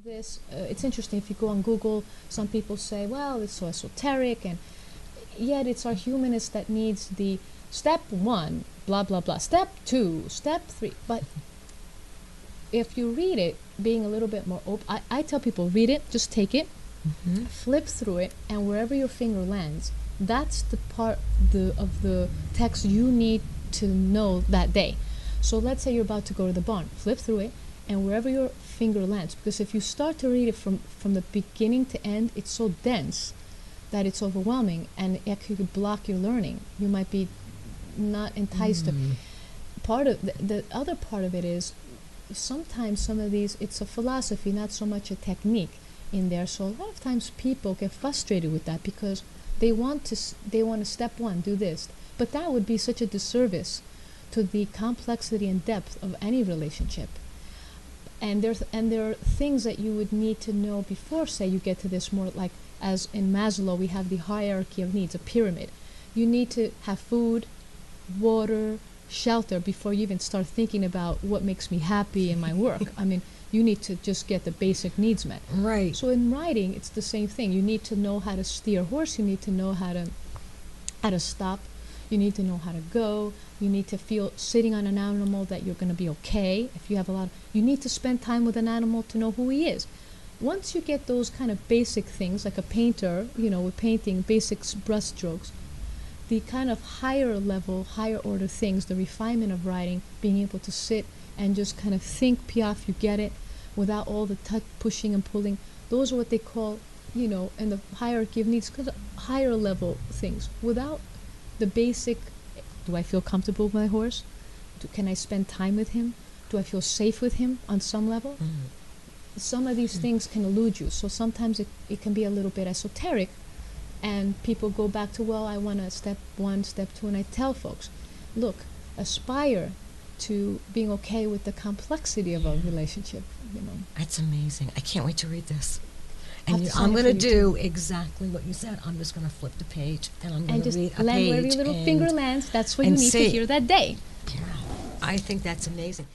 This it's interesting. If you go on Google, some people say, well, it's so esoteric, and yet it's our humanness that needs the step one, blah blah blah, step two, step three. But if you read it, being a little bit more open, I tell people, read it, just take it, flip through it, and wherever your finger lands, that's the part of the text you need to know that day. So let's say you're about to go to the barn, flip through it, and wherever your finger lands, because if you start to read it from the beginning to end, it's so dense that it's overwhelming, and it could block your learning. You might be not enticed to. Part of the other part of it is sometimes some of these, it's a philosophy, not so much a technique in there. So a lot of times people get frustrated with that because they want to step one, do this, but that would be such a disservice to the complexity and depth of any relationship. And there are things that you would need to know before, say, you get to this more, like as in Maslow, we have the hierarchy of needs, a pyramid. You need to have food, water, shelter before you even start thinking about what makes me happy in my work. I mean, you need to just get the basic needs met. Right. So in writing, it's the same thing. You need to know how to steer a horse. You need to know how to stop. You need to know how to go. You need to feel sitting on an animal that you're going to be okay. If you have you need to spend time with an animal to know who he is. Once you get those kind of basic things, like a painter, with painting, basic brush strokes, the kind of higher level, higher order things, the refinement of writing, being able to sit and just kind of think, piaf, you get it, without all the pushing and pulling. Those are what they call, in the hierarchy of needs, higher level things. Without the basic, do I feel comfortable with my horse? Can I spend time with him? Do I feel safe with him on some level? Some of these things can elude you. So sometimes it can be a little bit esoteric, and people go back to, well, I want to step one, step two, and I tell folks, look, aspire to being okay with the complexity of a relationship. That's amazing. I can't wait to read this. Have And to sign I'm it going to for you do too. exactly what you said. I'm just going to flip the page, and I'm going And to just read a land page. wherever your little finger lands. That's what you and need to see. hear that day. Yeah, I think that's amazing.